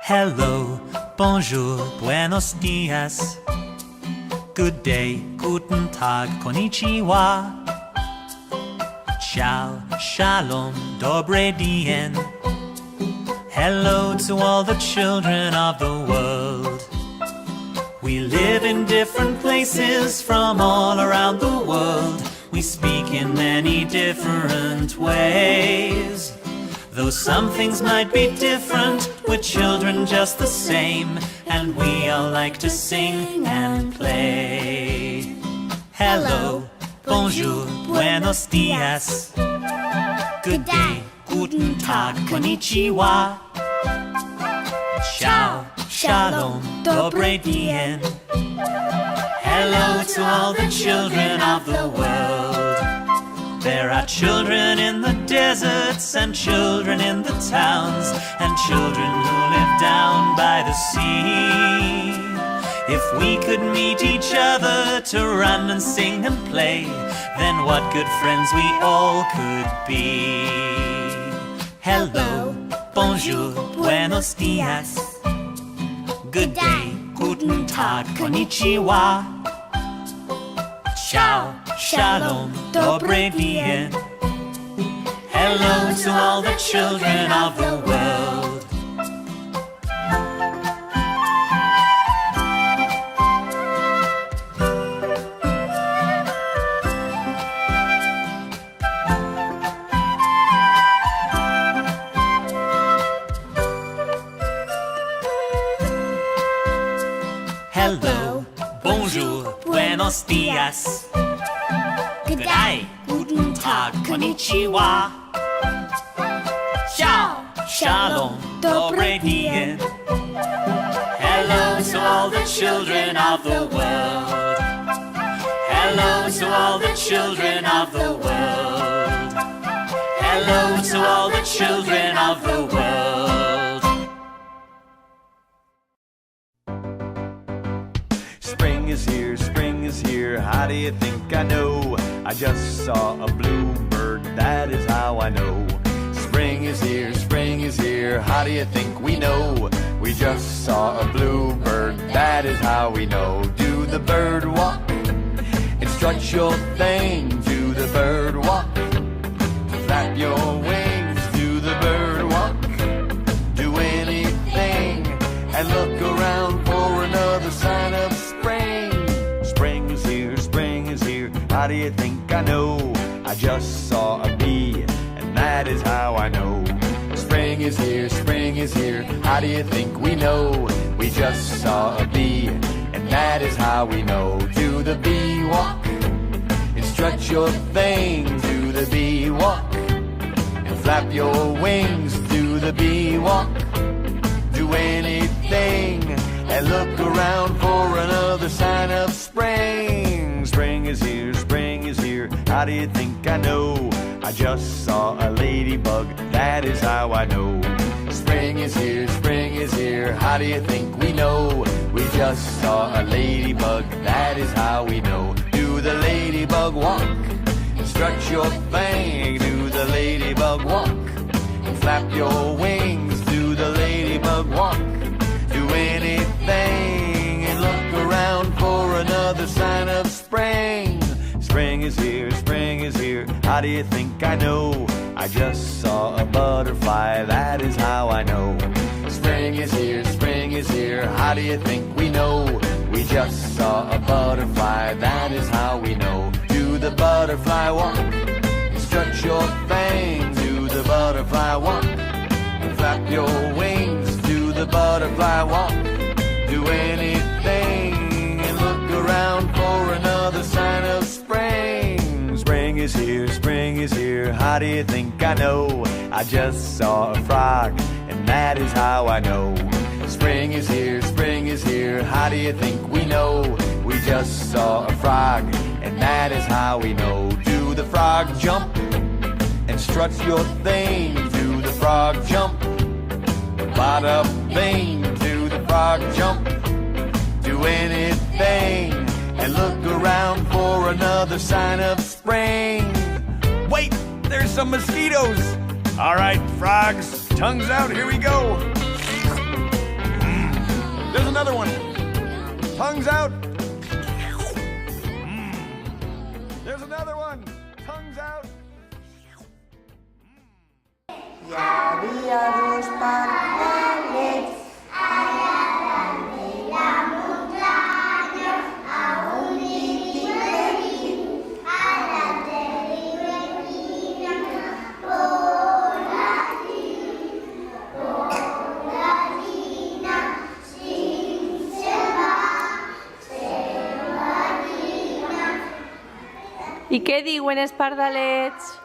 Hello, bonjour, buenos dias. Good day, guten Tag, konnichiwa. Ciao, shalom, dobre dien. Hello to all the children of the world. We live in different places from all around the world. We speak in many different ways. Though some things might be different, we're children just the same, and we all like to sing and play. Hello, bonjour, buenos dias. Good day, guten Tag, konnichiwa. Ciao, shalom, dobre dien. Hello to all the children of the world. There are children in the deserts and children in the towns and children who live down by the sea. If we could meet each other to run and sing and play, then what good friends we all could be. Hello, bonjour, buenos dias. Good day, guten Tag, konnichiwa. Ciao, shalom, dobre dien. Hello to all the children of the world. Hello, bonjour, buenos dias. Good day, guten Tag, konnichiwa. Ciao, shalom, dobre dien. Hello to all the children of the world. Hello to all the children of the world. Hello to all the children of the world. Spring is here, how do you think I know? I just saw a bluebird, that is how I know. Spring is here, how do you think we know? We just saw a bluebird, that is how we know. Do the bird walk and strut your thing? Do the bird walk, flap your wings? Do the bird walk, do anything, and look around for another sign of spring. Spring is here, how do you think I know? I just saw a bee, and that is how I know. Spring is here, how do you think we know? We just saw a bee, and that is how we know. Do the bee walk and strut your thing? Do the bee walk and flap your wings? Do the bee walk, do anything, and look around for another sign of spring. Spring is here, how do you think I know? I just saw a ladybug, that is how I know. Spring is here, how do you think we know? We just saw a ladybug, that is how we know. Do the ladybug walk and strut your thing? Do the ladybug walk and flap your wings? Do the ladybug walk, do anything, and look around for another sign of spring. Spring is here, how do you think I know? I just saw a butterfly, that is how I know. Spring is here, how do you think we know? We just saw a butterfly, that is how we know. Do the butterfly walk and strut your thing? Do the butterfly walk and flap your wings? Do the butterfly walk, do anything, and look around for another sign of spring. how do you think I know? I just saw a frog, and that is how I know. Spring is here, how do you think we know? We just saw a frog, and that is how we know. Do the frog jump and strut your thing? Do the frog jump? Bada bing, do the frog jump? Do anything and look around for another sign of spring. Wait, there's some mosquitoes. All right, frogs, tongues out, here we go. There's another one. Tongues out. There's another one. Tongues out. Y había dos pardales allá grande la montaña, a un litín, a la terrible por la tina, sin I què diuen els pardalets?